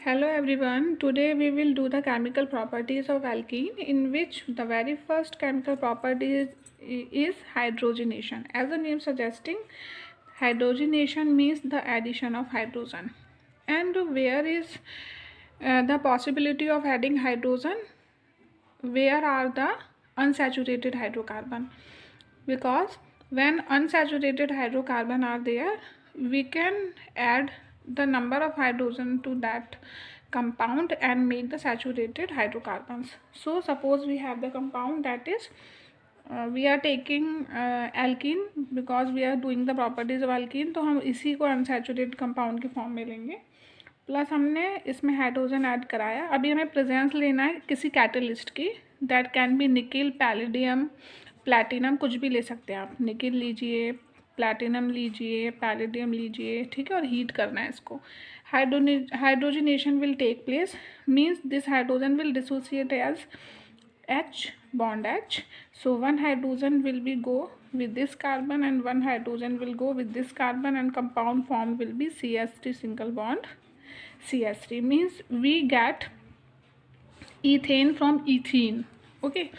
Hello everyone, today we will do the chemical properties of alkene, in which the very first chemical property is hydrogenation. As the name suggesting, hydrogenation means the addition of hydrogen. And where is the possibility of adding hydrogen? Where are the unsaturated hydrocarbon? Because when unsaturated hydrocarbon are there, we can add the number of hydrogen to that compound and make the saturated hydrocarbons. So suppose we have the compound that is we are taking alkene, because we are doing the properties of alkene, तो हम इसी को unsaturated compound के form में लेंगे, plus हमने इसमें hydrogen add कराया. अभी हमें प्रेजेंस लेना है किसी कैटलिस्ट की, that can be nickel, palladium, platinum, कुछ भी ले सकते हैं आप. निकिल लीजिए, प्लैटिनम लीजिए, पैलेडियम लीजिए, ठीक है, और हीट करना है इसको. Hydrogenation will take place, means this hydrogen will dissociate as H bond H. So one hydrogen will be go with this carbon and one hydrogen will go with this carbon, and compound form will be CH3 single bond CH3, means we get ethane from ethene. Okay,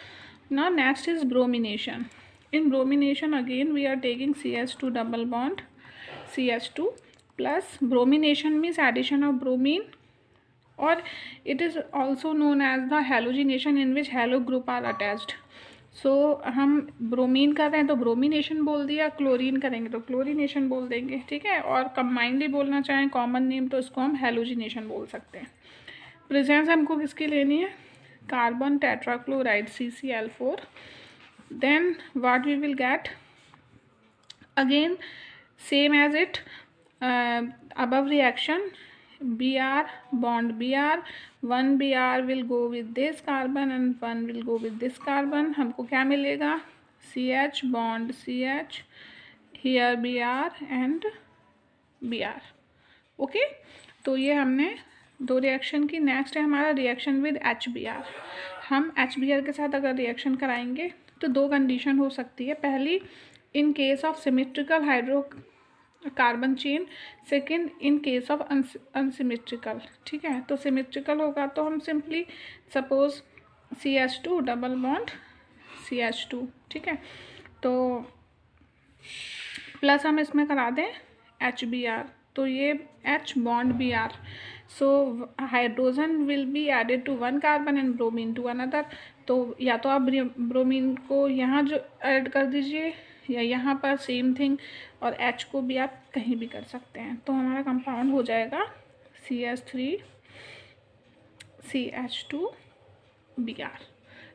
now next is bromination. In bromination again we are taking CH2 double bond CH2 plus. Bromination means addition of bromine, or it is also known as the halogenation, in which halo group are attached. So हम bromine कर रहे हैं तो bromination बोल दिया, chlorine करेंगे तो chlorination बोल देंगे, ठीक है. और कंबाइंडली बोलना चाहें कॉमन नेम तो इसको हम हेलोजिनेशन बोल सकते हैं. प्रेजेंस हमको किसकी लेनी है? Carbon tetrachloride CCl4. Then what we will get? Again same as it above reaction, Br bond Br, one Br will go with this carbon and one will go with this carbon. हमको क्या मिलेगा? CH bond CH, here Br and Br. Okay, तो ये हमने दो reaction की. Next है हमारा रिएक्शन विद HBr. हम HBr के साथ अगर रिएक्शन कराएंगे तो दो कंडीशन हो सकती है. पहली, in case of symmetrical hydro carbon chain. Second, in case of unsymmetrical. ठीक है, तो सिमेट्रिकल होगा तो हम simply suppose CH2 double bond CH2, ठीक है, तो प्लस हम इसमें करा दें HBr, तो ये H bond Br. So hydrogen will be added to one carbon and bromine to another. तो या तो आप ब्रोमीन को यहाँ जो ऐड कर दीजिए, या यहाँ पर सेम थिंग, और H को भी आप कहीं भी कर सकते हैं. तो हमारा कंपाउंड हो जाएगा CH3 CH2 Br.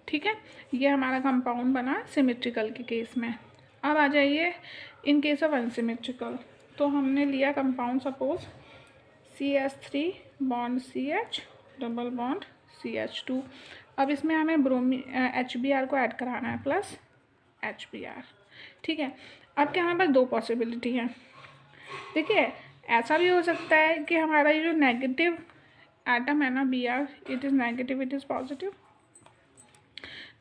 ठीक है, ये हमारा कंपाउंड बना सिमेट्रिकल के केस में. अब आ जाइए इन केस ऑफ अनसिमेट्रिकल. तो हमने लिया compound suppose CH3 bond CH double bond CH2. अब इसमें हमें HBr को ऐड कराना है प्लस HBr. ठीक है, अब क्या हमारे पास दो पॉसिबिलिटी हैं. देखिए, ऐसा भी हो सकता है कि हमारा ये जो नेगेटिव एटम है ना Br, it is negative, it is positive,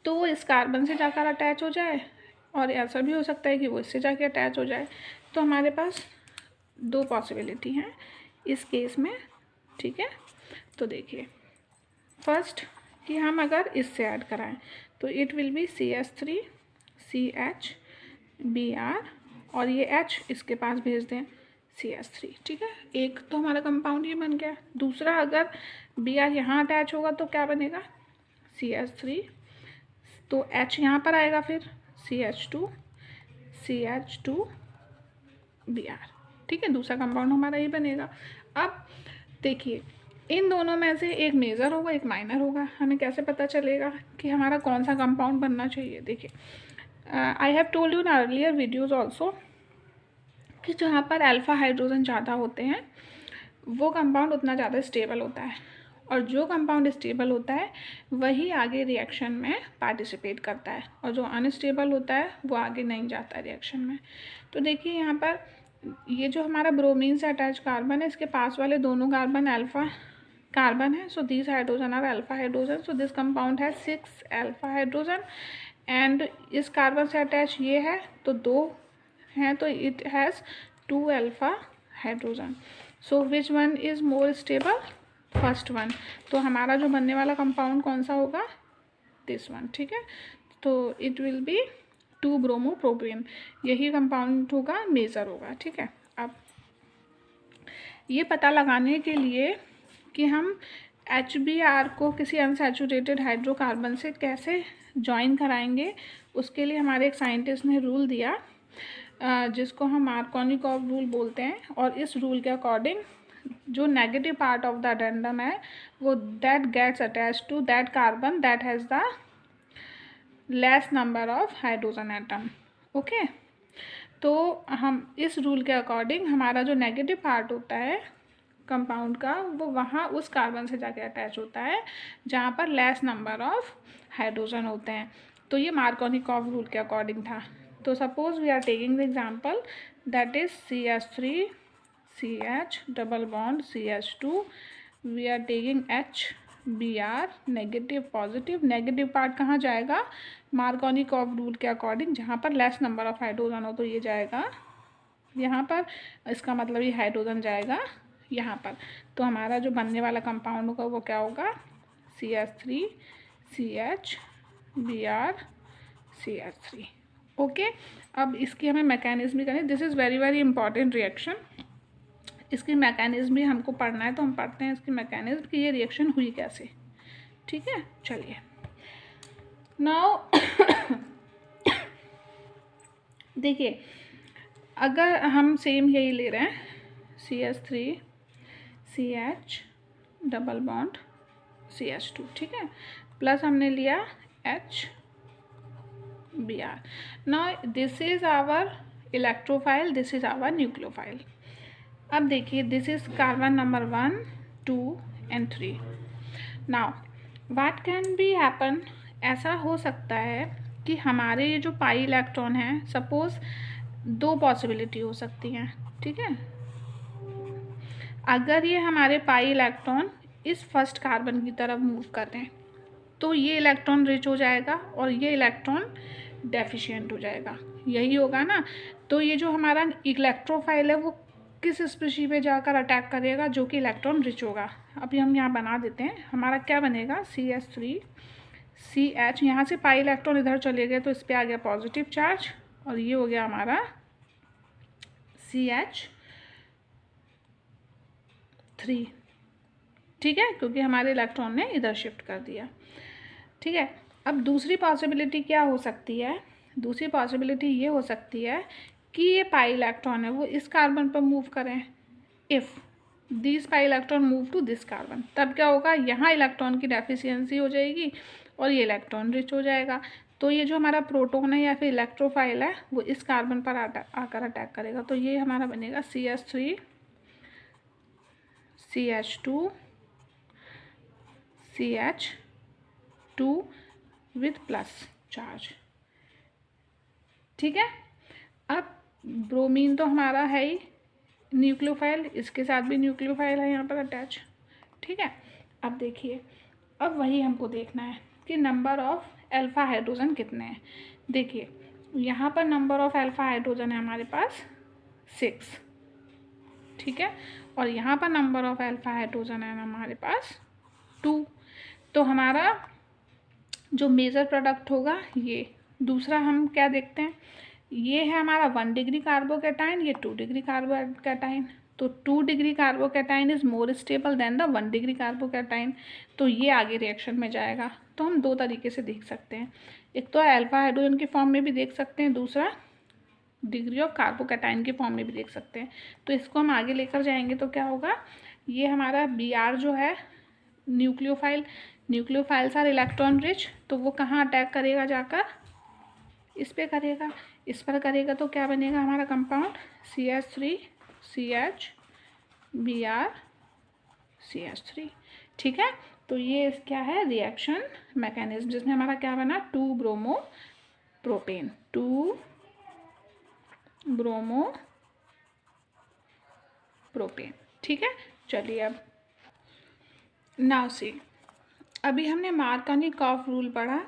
तो वो इस कार्बन से जाकर अटैच हो जाए, और ऐसा भी हो सकता है कि वो इससे जाके अटैच हो जाए. तो हमारे पास दो पॉसिबिलिटी हैं इस केस में. ठीक है, तो देखिए, फर्स्ट कि हम अगर इससे ऐड कराएं तो it will be CH3 CH Br, और ये H इसके पास भेज दें CH3. ठीक है, एक तो हमारा कंपाउंड ये बन गया. दूसरा, अगर Br यहाँ अटैच होगा तो क्या बनेगा? CH3, तो H यहाँ पर आएगा, फिर CH2 Br. ठीक है, दूसरा कंपाउंड हमारा ये बनेगा. अब देखिए, इन दोनों में से एक मेजर होगा, एक माइनर होगा. हमें कैसे पता चलेगा कि हमारा कौन सा कंपाउंड बनना चाहिए? देखिए, I have told you in earlier videos also कि जहाँ पर अल्फ़ा हाइड्रोजन ज़्यादा होते हैं वो कंपाउंड उतना ज़्यादा स्टेबल होता है, और जो कंपाउंड स्टेबल होता है वही आगे रिएक्शन में पार्टिसिपेट करता है, और जो अनस्टेबल होता है वो आगे नहीं जाता रिएक्शन में. तो देखिए, यहाँ पर ये जो हमारा ब्रोमीन से अटैच कार्बन है, इसके पास वाले दोनों कार्बन अल्फ़ा कार्बन है. So this hydrogen are alpha hydrogen. So this compound है 6 अल्फ़ा हाइड्रोजन, एंड इस कार्बन से अटैच ये है तो 2 हैं, तो it has 2 alpha hydrogen. So which one is more stable? First one. तो हमारा जो बनने वाला कंपाउंड कौन सा होगा, दिस वन, ठीक है। तो इट विल बी 2 ब्रोमोप्रोपेन, यही कंपाउंड होगा, मेजर होगा, ठीक है। अब ये पता लगाने के लिए कि हम HBr को किसी अनसैचुरेटेड हाइड्रोकार्बन से कैसे ज्वाइन कराएंगे, उसके लिए हमारे एक साइंटिस्ट ने रूल दिया, जिसको हम मार्कोनिकॉव रूल बोलते हैं। और इस रूल के अकॉर्डिंग जो negative part of the addendum है वो that gets attach to that carbon that has the less number of hydrogen atom. Okay, तो हम इस रूल के अकॉर्डिंग हमारा जो नेगेटिव पार्ट होता है कंपाउंड का वो वहाँ उस कार्बन से जाके अटैच होता है जहाँ पर लेस नंबर ऑफ हाइड्रोजन होते हैं। तो ये मार्कोनिकॉव रूल के अकॉर्डिंग था। तो suppose we are taking the example that is CH3 CH double bond CH2, we are taking HBr negative positive, negative part कहाँ जाएगा, मार्कोनिकॉव रूल के अकॉर्डिंग जहाँ पर लेस नंबर ऑफ हाइड्रोजन हो तो ये जाएगा यहाँ पर, इसका मतलब ये हाइड्रोजन जाएगा यहाँ पर। तो हमारा जो बनने वाला कंपाउंड होगा वो क्या होगा, CH3 CH Br CH3। Okay, अब इसकी हमें मैकेनिज्म भी करनी, this is very very important reaction. इसकी मैकेनिज्म भी हमको पढ़ना है, तो हम पढ़ते हैं इसकी मैकेनिज्म कि ये रिएक्शन हुई कैसे, ठीक है। चलिए नाउ देखिए, अगर हम सेम यही ले रहे हैं CH3 CH double bond CH2, ठीक है, प्लस हमने लिया HBr। Now this is our electrophile, this is our nucleophile. अब देखिए this is carbon number 1 2 and 3। Now what can be happen, ऐसा हो सकता है कि हमारे ये जो पाई इलेक्ट्रॉन है, सपोज 2 पॉसिबिलिटी हो सकती हैं, ठीक है। अगर ये हमारे पाई इलेक्ट्रॉन इस फर्स्ट कार्बन की तरफ मूव कर रहे हैं तो ये इलेक्ट्रॉन रिच हो जाएगा और ये इलेक्ट्रॉन डेफिशिएंट हो जाएगा, यही होगा ना। तो ये जो हमारा इलेक्ट्रोफाइल है वो किस स्पीशीज पे जाकर अटैक करेगा, जो कि इलेक्ट्रॉन रिच होगा। अभी हम यहाँ बना देते हैं, हमारा क्या बनेगा, CH3 CH, यहाँ से पाई इलेक्ट्रॉन इधर चले गए तो इस पर आ गया पॉजिटिव चार्ज और ये हो गया हमारा CH3, ठीक है, क्योंकि हमारे इलेक्ट्रॉन ने इधर शिफ्ट कर दिया, ठीक है। अब दूसरी पॉसिबिलिटी क्या हो सकती है, दूसरी पॉसिबिलिटी ये हो सकती है कि ये पाई इलेक्ट्रॉन है वो इस कार्बन पर मूव करें, if this pi electron move to this carbon, तब क्या होगा, यहाँ इलेक्ट्रॉन की डेफिशिएंसी हो जाएगी और ये इलेक्ट्रॉन रिच हो जाएगा। तो ये जो हमारा प्रोटॉन है या फिर इलेक्ट्रोफाइल है वो इस कार्बन पर आकर अटैक करेगा। तो ये हमारा बनेगा CH3 CH2 CH2 with plus charge, ठीक है। अब ब्रोमीन तो हमारा है ही न्यूक्लियोफाइल, इसके साथ भी न्यूक्लियोफाइल है यहाँ पर अटैच, ठीक है। अब देखिए, अब वही हमको देखना है कि नंबर ऑफ अल्फ़ा हाइड्रोजन कितने हैं। देखिए यहाँ पर नंबर ऑफ अल्फ़ा हाइड्रोजन है हमारे पास 6, ठीक है, और यहाँ पर नंबर ऑफ अल्फ़ा हाइड्रोजन है हमारे पास 2। तो हमारा जो मेजर प्रोडक्ट होगा ये, दूसरा हम क्या देखते हैं, ये है हमारा 1 डिग्री कार्बोकैटायन, ये 2 डिग्री कार्बोकैटायन। तो 2 degree carbocation is more stable then the 1 degree carbocation, तो ये आगे रिएक्शन में जाएगा। तो हम 2 तरीके से देख सकते हैं, एक तो अल्फा हाइड्रोजन के फॉर्म में भी देख सकते हैं, दूसरा डिग्री ऑफ कार्बोकैटायन के फॉर्म में भी देख सकते हैं। तो इसको हम आगे लेकर जाएंगे तो क्या होगा, ये हमारा Br जो है nucleophile, nucleophiles are electron rich, तो वो कहाँ अटैक करेगा, जाकर इस पे करेगा, इस पर करेगा। तो क्या बनेगा हमारा compound CH3 CH Br CH3, ठीक है। तो ये क्या है रिएक्शन मैकेनिज्म, जिसमें हमारा क्या बना 2 ब्रोमोप्रोपेन, 2 ब्रोमोप्रोपेन, ठीक है। चलिए अब नाउ सी, अभी हमने मार्कोनिकॉफ रूल पढ़ा,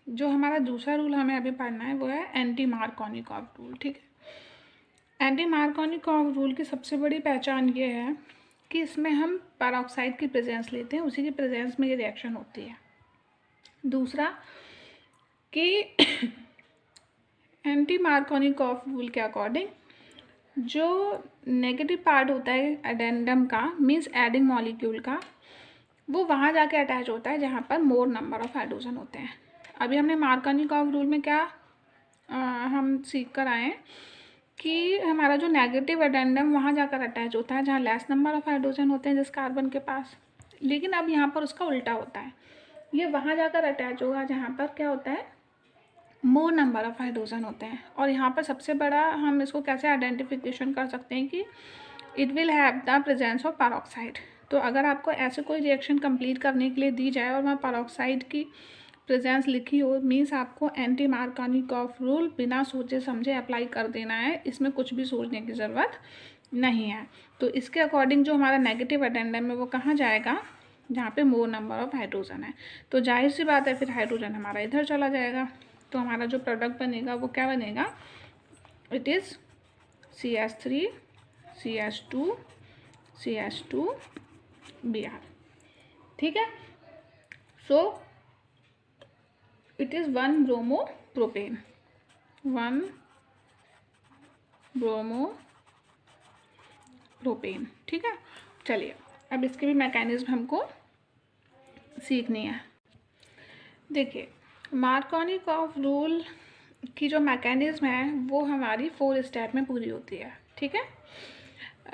जो हमारा दूसरा रूल हमें अभी पढ़ना है वो है एंटी मार्कोनिकॉफ रूल, ठीक है। एंटी मार्कोनिकॉफ रूल की सबसे बड़ी पहचान ये है कि इसमें हम पेरोक्साइड की प्रेजेंस लेते हैं, उसी की प्रेजेंस में ये रिएक्शन होती है। दूसरा कि एंटी मार्कोनिकॉफ रूल के अकॉर्डिंग जो नेगेटिव पार्ट होता है एडेंडम का, मीन्स एडिंग मॉलिक्यूल का, वो वहाँ जाके अटैच होता है जहाँ पर मोर नंबर ऑफ हाइड्रोजन होते हैं। अभी हमने मार्कोनिकॉफ रूल में क्या हम सीख कर आए हैं कि हमारा जो नेगेटिव एडेंडम वहाँ जाकर अटैच होता है जहाँ लेस नंबर ऑफ हाइड्रोजन होते हैं जिस कार्बन के पास। लेकिन अब यहाँ पर उसका उल्टा होता है, ये वहाँ जाकर अटैच होगा जहाँ पर क्या होता है, मोर नंबर ऑफ हाइड्रोजन होते हैं। और यहाँ पर सबसे बड़ा हम इसको कैसे आइडेंटिफिकेशन कर सकते हैं कि it will have the presence of peroxide. तो अगर आपको ऐसे कोई रिएक्शन कंप्लीट करने के लिए दी जाए और वहाँ पेरोक्साइड की प्रेजेंस लिखी हो, मीन्स आपको एंटी मार्कोनिकॉफ रूल बिना सोचे समझे अप्लाई कर देना है, इसमें कुछ भी सोचने की ज़रूरत नहीं है। तो इसके अकॉर्डिंग जो हमारा नेगेटिव एडेंडम है वो कहाँ जाएगा, जहाँ पे मोर नंबर ऑफ हाइड्रोजन है। तो जाहिर सी बात है फिर हाइड्रोजन हमारा इधर चला जाएगा। तो हमारा जो प्रोडक्ट बनेगा वो क्या बनेगा, it is CH3 CH2 CH2 Br। ठीक है, so it is 1 bromopropane, 1 bromopropane. ठीक है, चलिए अब इसके भी मैकेनिज्म हमको सीखनी है। देखिए मार्कोनिकॉफ रूल की जो मैकेनिज्म है वो हमारी 4 स्टेप में पूरी होती है। ठीक है,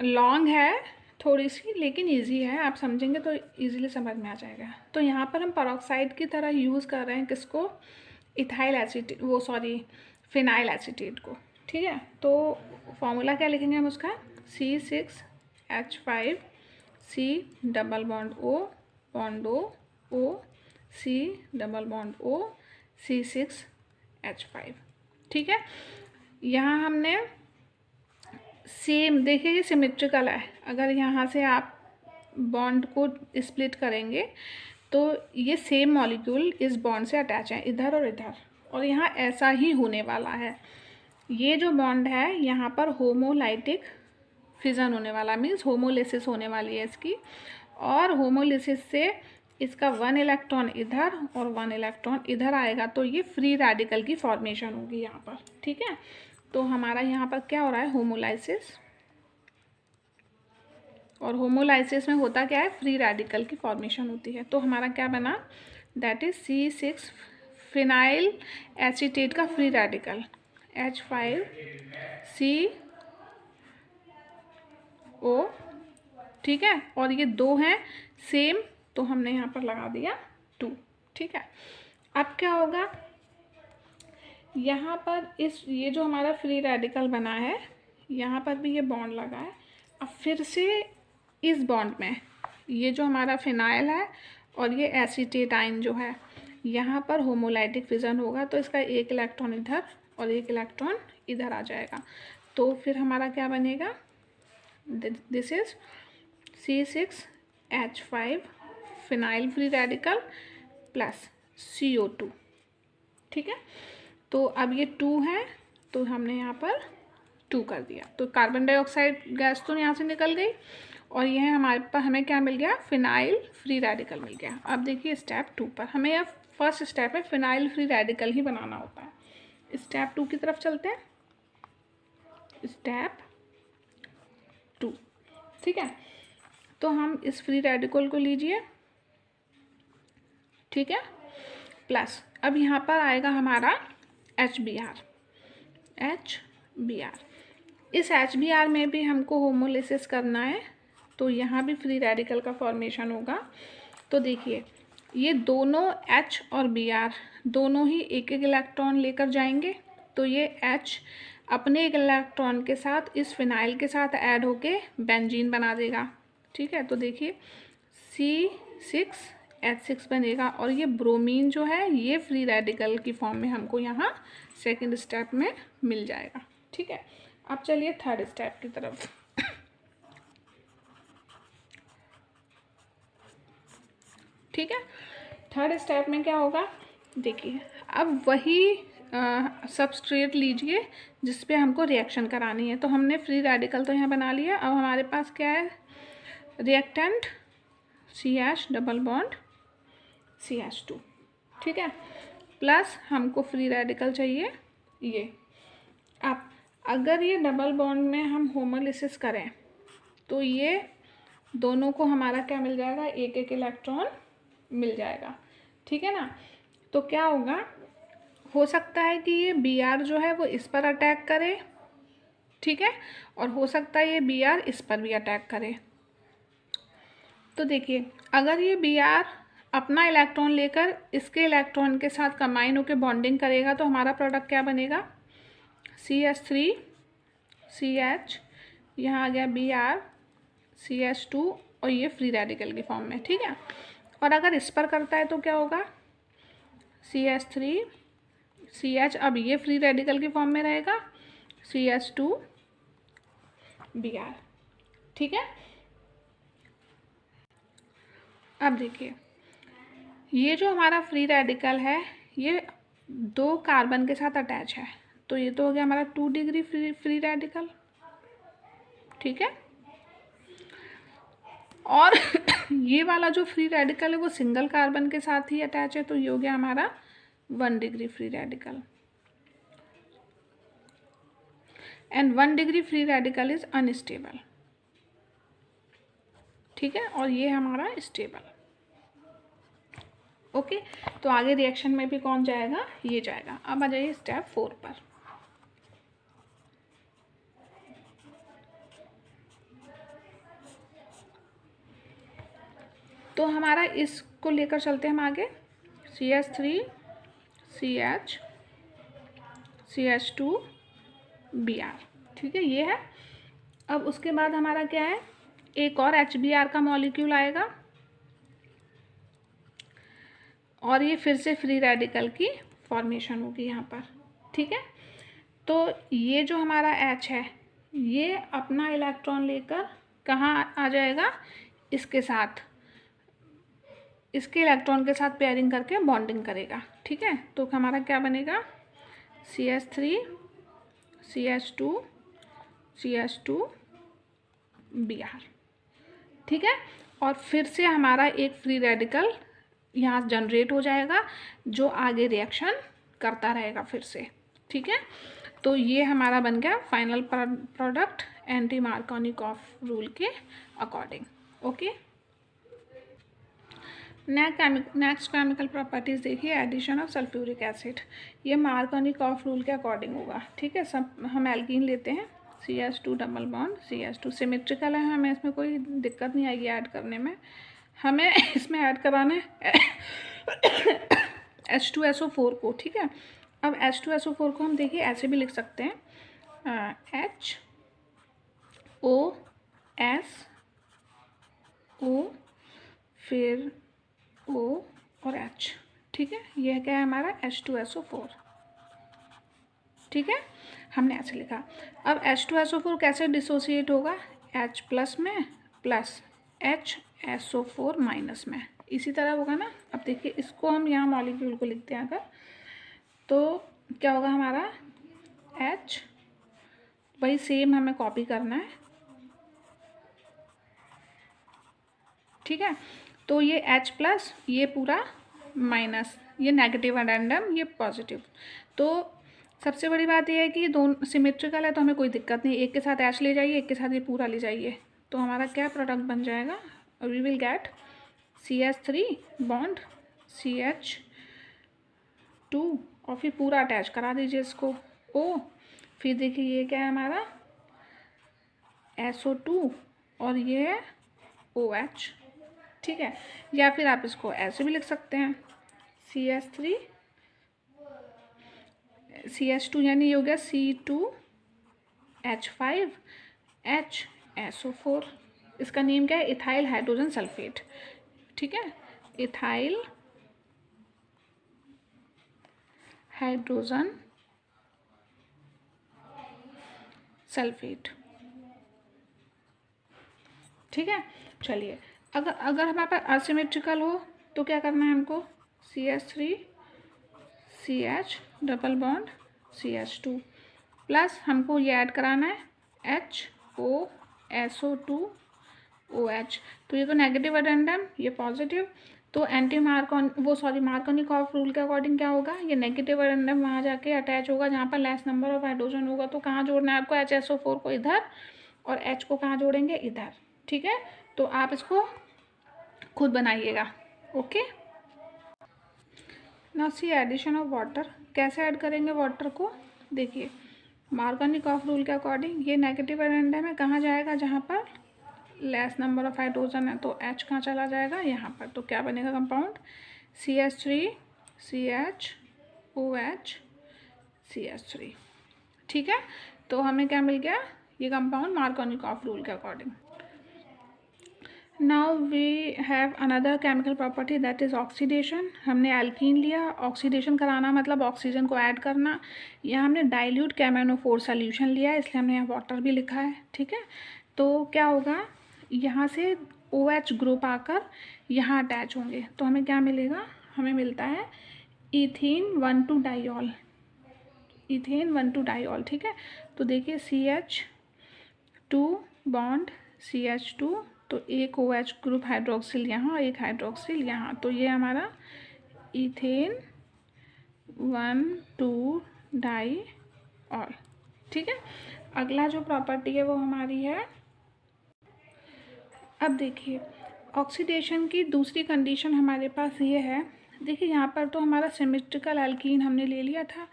लॉन्ग है थोड़ी सी लेकिन इजी है, आप समझेंगे तो इजीली समझ में आ जाएगा। तो यहाँ पर हम पेरोक्साइड की तरह यूज़ कर रहे हैं किसको, इथाइल एसिटेट, वो सॉरी फिनाइल एसिटेट को। ठीक है, तो फॉर्मूला क्या लिखेंगे हम उसका, C6H5 C double bond O bond O C double bond O C6H5। ठीक है, यहाँ हमने सेम, देखिए ये सिमेट्रिकल है, अगर यहाँ से आप बॉन्ड को स्प्लिट करेंगे तो ये सेम मॉलिक्यूल इस बॉन्ड से अटैच है इधर और इधर, और यहाँ ऐसा ही होने वाला है। ये जो बॉन्ड है यहाँ पर होमोलाइटिक फिजन होने वाला, मीन्स होमोलिसिस होने वाली है इसकी, और होमोलिसिस से इसका 1 इलेक्ट्रॉन इधर और 1 इलेक्ट्रॉन इधर आएगा, तो ये फ्री रेडिकल की फॉर्मेशन होगी यहाँ पर। ठीक है, तो हमारा यहाँ पर क्या हो रहा है, होमोलाइसिस, और होमोलाइसिस में होता क्या है, फ्री रेडिकल की फॉर्मेशन होती है। तो हमारा क्या बना, that is C6 phenyl acetate का फ्री रेडिकल H5CO। ठीक है, और ये 2 हैं सेम, तो हमने यहाँ पर लगा दिया 2। ठीक है, अब क्या होगा, यहाँ पर ये जो हमारा फ्री रेडिकल बना है यहाँ पर भी ये बॉन्ड लगा है। अब फिर से इस बॉन्ड में ये जो हमारा फिनाइल है और ये एसीटेट आयन जो है, यहाँ पर होमोलाइटिक फिजन होगा, तो इसका 1 इलेक्ट्रॉन इधर और 1 इलेक्ट्रॉन इधर आ जाएगा। तो फिर हमारा क्या बनेगा, this is C6H5 phenyl free radical plus CO2। ठीक है, तो अब ये 2 है तो हमने यहाँ पर 2 कर दिया, तो कार्बन डाइऑक्साइड गैस तो यहाँ से निकल गई, और यह हमारे पास हमें क्या मिल गया, फिनाइल फ्री रेडिकल मिल गया। अब देखिए स्टेप 2 पर, हमें यह फर्स्ट स्टेप में फिनाइल फ्री रेडिकल ही बनाना होता है। स्टेप 2 की तरफ चलते हैं, स्टेप 2। ठीक है, तो हम इस फ्री रेडिकल को लीजिए, ठीक है, प्लस अब यहाँ पर आएगा हमारा HBr। इस HBr में भी हमको होमोलिसिस करना है, तो यहाँ भी फ्री रेडिकल का फॉर्मेशन होगा। तो देखिए ये दोनों H और Br दोनों ही 1-1 इलेक्ट्रॉन लेकर जाएंगे, तो ये H अपने 1 इलेक्ट्रॉन के साथ इस फिनाइल के साथ ऐड होके बेंजीन बना देगा। ठीक है, तो देखिए C6H6 बनेगा, और ये ब्रोमीन जो है ये फ्री रेडिकल की फॉर्म में हमको यहाँ सेकंड स्टेप में मिल जाएगा। ठीक है, अब चलिए थर्ड स्टेप की तरफ। ठीक है, थर्ड स्टेप में क्या होगा, देखिए अब वही सबस्ट्रेट लीजिए जिस पे हमको रिएक्शन करानी है। तो हमने फ्री रेडिकल तो यहाँ बना लिया, अब हमारे पास क्या है, reactant CH double bond CH2, ठीक है, प्लस हमको फ्री रेडिकल चाहिए ये। अब अगर ये डबल बॉन्ड में हम होमोलिसिस करें तो ये दोनों को हमारा क्या मिल जाएगा, एक एक इलेक्ट्रॉन मिल जाएगा, ठीक है ना। तो क्या होगा, हो सकता है कि ये Br जो है वो इस पर अटैक करे, ठीक है, और हो सकता है ये Br इस पर भी अटैक करे। तो देखिए, अगर ये Br अपना इलेक्ट्रॉन लेकर इसके इलेक्ट्रॉन के साथ कंबाइन होकर बॉन्डिंग करेगा तो हमारा प्रोडक्ट क्या बनेगा, CH3 CH, यहाँ आ गया Br CH2 और ये फ्री रेडिकल की फॉर्म में, ठीक है। और अगर इस पर करता है तो क्या होगा, CH3 CH, अब ये फ्री रेडिकल की फॉर्म में रहेगा, CH2 Br, ठीक है। अब देखिए, ये जो हमारा फ्री रेडिकल है ये 2 कार्बन के साथ अटैच है, तो ये तो हो गया हमारा 2 डिग्री फ्री रेडिकल, ठीक है। और ये वाला जो फ्री रेडिकल है वो सिंगल कार्बन के साथ ही अटैच है, तो ये हो गया हमारा 1 degree free radical. And 1 degree free radical is unstable, ठीक है, और ये हमारा स्टेबल। ओके, तो आगे रिएक्शन में भी कौन जाएगा, ये जाएगा। अब आ जाइए स्टेप 4 पर। तो हमारा इसको लेकर चलते हैं हम आगे, CH3 CH CH2 Br, ठीक है, ये है। अब उसके बाद हमारा क्या है, एक और HBr का मॉलिक्यूल आएगा और ये फिर से फ्री रेडिकल की फॉर्मेशन होगी यहाँ पर, ठीक है। तो ये जो हमारा H है ये अपना इलेक्ट्रॉन लेकर कहाँ आ जाएगा, इसके साथ, इसके इलेक्ट्रॉन के साथ पेयरिंग करके बॉन्डिंग करेगा, ठीक है। तो हमारा क्या बनेगा, CH3 CH2 CH2 Br, ठीक है। और फिर से हमारा एक फ्री रेडिकल यहाँ जनरेट हो जाएगा जो आगे रिएक्शन करता रहेगा फिर से, ठीक है। तो ये हमारा बन गया final product anti Markovnikov rule के according. Okay, next chemical properties देखिए, एडिशन ऑफ सल्फ्यूरिक एसिड। ये मार्कोनिकॉफ रूल के अकॉर्डिंग होगा, ठीक है। सब हम एल्कीन लेते हैं, CH2 double bond CH2 symmetrical है, हमें इसमें कोई दिक्कत नहीं आएगी ऐड करने में। हमें इसमें ऐड कराना है H2SO4 को, ठीक है। अब H2SO4 को हम देखिए ऐसे भी लिख सकते हैं, HOSO फिर O और H, ठीक है। यह क्या है हमारा H2SO4, ठीक है, हमने ऐसे लिखा। अब H2SO4 कैसे डिसोसिएट होगा, H प्लस में प्लस HSO4 माइनस में, इसी तरह होगा ना। अब देखिए इसको हम यहाँ मॉलिक्यूल को लिखते हैं अगर, तो क्या होगा हमारा H, वही सेम हमें कॉपी करना है, ठीक है। तो ये H प्लस, ये पूरा माइनस, ये नेगेटिव अडेंडम, ये पॉजिटिव। तो सबसे बड़ी बात यह है कि ये दोनों सिमेट्रिकल है तो हमें कोई दिक्कत नहीं, एक के साथ H ले जाइए, एक के साथ ये पूरा ले जाइए, तो हमारा क्या प्रोडक्ट बन जाएगा, we will gate CH3 bond CH2 और फिर पूरा अटैच करा दीजिए इसको O, फिर देखिए ये क्या है हमारा SO2 और ये है OH, ठीक है। या फिर आप इसको ऐसे भी लिख सकते हैं, CH3 CH2 यानी ये हो गया C2H5HSO4, इसका नेम क्या है, इथाइल हाइड्रोजन सल्फेट, ठीक है, इथाइल हाइड्रोजन सल्फेट, ठीक है। चलिए, अगर हमारे पास असिमेट्रिकल हो तो क्या करना है हमको, CH3 CH double bond CH2 plus हमको ये ऐड कराना है HOSO2 OH। तो ये तो नेगेटिव अटेंडम, ये पॉजिटिव। तो एंटी मार्कोनिकॉफ रूल के अकॉर्डिंग क्या होगा, ये नेगेटिव अटेंडम वहाँ जाके अटैच होगा जहाँ पर लेस नंबर ऑफ हाइड्रोजन होगा। तो कहाँ जोड़ना है आपको, HSO4 को इधर और H को कहाँ जोड़ेंगे, इधर। ठीक है, तो आप इसको खुद बनाइएगा। Okay, now see addition of water. कैसे ऐड करेंगे वाटर को, देखिए मार्कोनिकॉफ रूल के अकॉर्डिंग ये नेगेटिव अटेंडम है, कहाँ जाएगा, जहाँ पर लेस नंबर ऑफ हाइड्रोजन है। तो H कहाँ चला जाएगा, यहाँ पर। तो क्या बनेगा compound, CH3 CH OH CH3। ठीक है, तो हमें क्या मिल गया, ये कंपाउंड मार्कोनिकॉफ रूल के according. Now we have another chemical property that is oxidation. हमने एल्कीन लिया, ऑक्सीडेशन कराना मतलब ऑक्सीजन को ऐड करना। यहाँ हमने डाइल्यूट KMnO4 सोल्यूशन लिया, इसलिए हमने यहाँ वाटर भी लिखा है। ठीक है, तो क्या होगा, यहाँ से OH ग्रुप आकर यहाँ अटैच होंगे, तो हमें क्या मिलेगा, हमें मिलता है इथेन 1,2 डाइऑल, इथेन 1,2 डाइऑल। ठीक है, तो देखिए CH2 बॉन्ड CH2, तो एक OH ग्रुप हाइड्रोक्सिल यहाँ, एक हाइड्रोक्सिल यहाँ, तो ये हमारा इथेन 1,2 डाइऑल। ठीक है, अगला जो प्रॉपर्टी है वो हमारी है, अब देखिए ऑक्सीडेशन की दूसरी कंडीशन हमारे पास ये है। देखिए यहाँ पर तो हमारा सिमेट्रिकल एल्कीन हमने ले लिया था,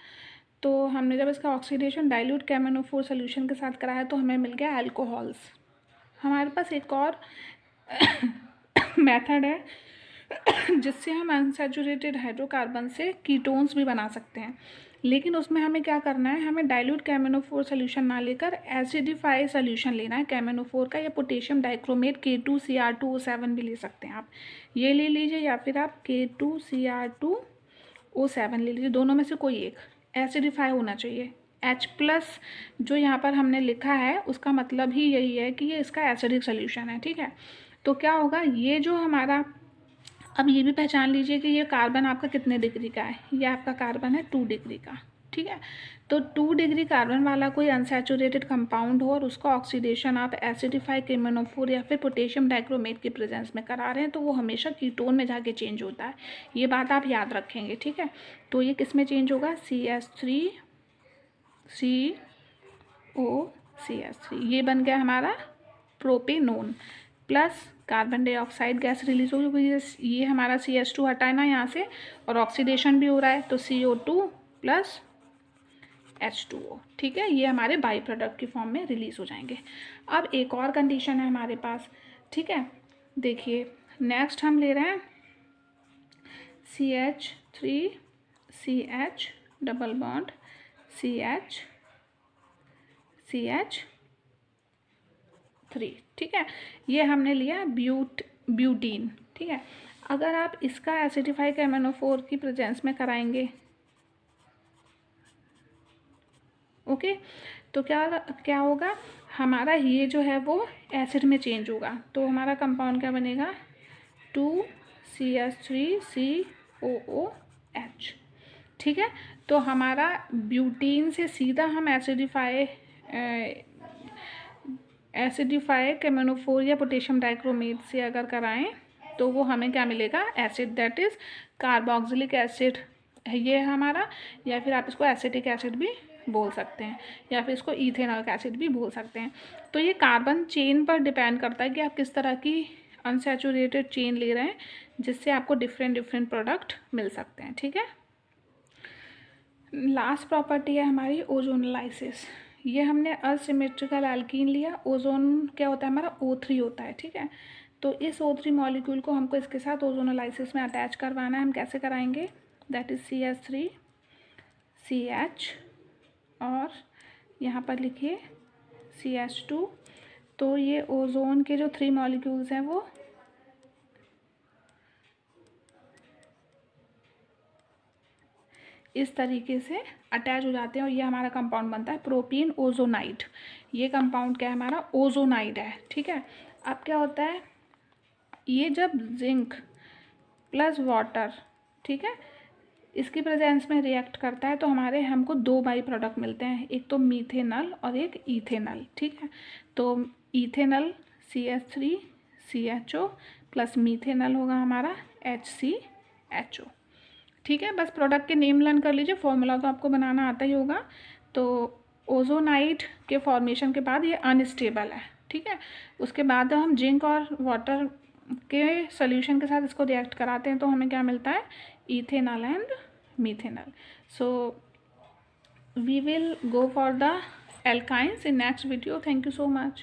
तो हमने जब इसका ऑक्सीडेशन डाइल्यूट KMnO4 सोल्यूशन के साथ कराया तो हमें मिल गया अल्कोहल्स। हमारे पास एक और मेथड है जिससे हम अनसैचुरेटेड हाइड्रोकार्बन से कीटोन्स भी बना सकते हैं, लेकिन उसमें हमें क्या करना है, हमें डाइल्यूट KMnO4 सोल्यूशन ना लेकर एसिडिफाई सोल्यूशन लेना है KMnO4 का, या पोटेशियम डाइक्रोमेट K2Cr2O7 भी ले सकते हैं आप, ये ले लीजिए, या फिर आप K2Cr2O7 ले लीजिए, दोनों में से कोई एक एसिडिफाई होना चाहिए। H+ जो यहाँ पर हमने लिखा है उसका मतलब ही यही है कि ये इसका एसिडिक सोल्यूशन है। ठीक है, तो क्या होगा, ये जो हमारा, अब ये भी पहचान लीजिए कि ये कार्बन आपका कितने डिग्री का है, ये आपका कार्बन है 2 डिग्री का। ठीक है, तो 2 डिग्री कार्बन वाला कोई अनसैचुरेटेड कंपाउंड हो और उसका ऑक्सीडेशन आप एसिडिफाई KMnO4 या फिर पोटेशियम डाइक्रोमेट की प्रेजेंस में करा रहे हैं, तो वो हमेशा कीटोन में जाके चेंज होता है, ये बात आप याद रखेंगे। ठीक है, तो ये किस में चेंज होगा, CH3COCH3, ये बन गया हमारा propanone, plus carbon dioxide gas release होगी, ये हमारा CH2 हटाए ना यहाँ से, और ऑक्सीडेशन भी हो रहा है, तो CO2 प्लस H2O। ठीक है, ये हमारे बाई प्रोडक्ट की फॉर्म में रिलीज हो जाएंगे। अब एक और कंडीशन है हमारे पास। ठीक है, देखिए नेक्स्ट हम ले रहे हैं CH3CH डबल बॉन्ड CH3। ठीक है, ये हमने लिया ब्यूटीन। ठीक है, अगर आप इसका एसिडिफाई KMnO4 की प्रेजेंस में कराएंगे, ओके, तो क्या होगा, हमारा ये जो है वो एसिड में चेंज होगा, तो हमारा कंपाउंड क्या बनेगा, 2CH3COOH। ठीक है, तो हमारा ब्यूटीन से सीधा हम एसिडिफाई KMnO4 या पोटेशियम डाइक्रोमेट से अगर कराएं तो वो हमें क्या मिलेगा, acid, that is carboxylic acid है ये हमारा, या फिर आप इसको एसिटिक एसिड भी बोल सकते हैं, या फिर इसको इथेनॉइक एसिड भी बोल सकते हैं। तो ये कार्बन चेन पर डिपेंड करता है कि आप किस तरह की अनसैचुरेटेड चेन ले रहे हैं, जिससे आपको डिफरेंट प्रोडक्ट मिल सकते हैं। ठीक है, लास्ट प्रॉपर्टी है हमारी ओजोनलाइसिस। ये हमने असिमेट्रिकल एल्कीन लिया, ओजोन क्या होता है हमारा O3 होता है। ठीक है, तो इस O3 मॉलिक्यूल को हमको इसके साथ ओजोनलाइसिस में अटैच करवाना है। हम कैसे कराएंगे, दैट इज़ CH3CH और यहाँ पर लिखिए CH2। तो ये ओजोन के जो 3 मॉलिक्यूल्स हैं वो इस तरीके से अटैच हो जाते हैं और ये हमारा कंपाउंड बनता है प्रोपीन ओजोनाइड। ये कंपाउंड क्या है हमारा, ओजोनाइड है। ठीक है, अब क्या होता है, ये जब जिंक प्लस वाटर, ठीक है, इसकी प्रेजेंस में रिएक्ट करता है तो हमको 2 बाई प्रोडक्ट मिलते हैं, एक तो मीथेनल और एक इथेनल। ठीक है, तो ethanal CH3 CHO plus methanal होगा हमारा HCHO। ठीक है, बस प्रोडक्ट के नेम लर्न कर लीजिए, फॉर्मूला तो आपको बनाना आता ही होगा। तो ओजोनाइट के फॉर्मेशन के बाद ये अनस्टेबल है, ठीक है। उसके बाद हम जिंक और वाटर के सोल्यूशन के साथ इसको रिएक्ट कराते हैं तो हमें क्या मिलता है, ethanol and methanol. So we will go for the alkynes in next video. Thank you so much.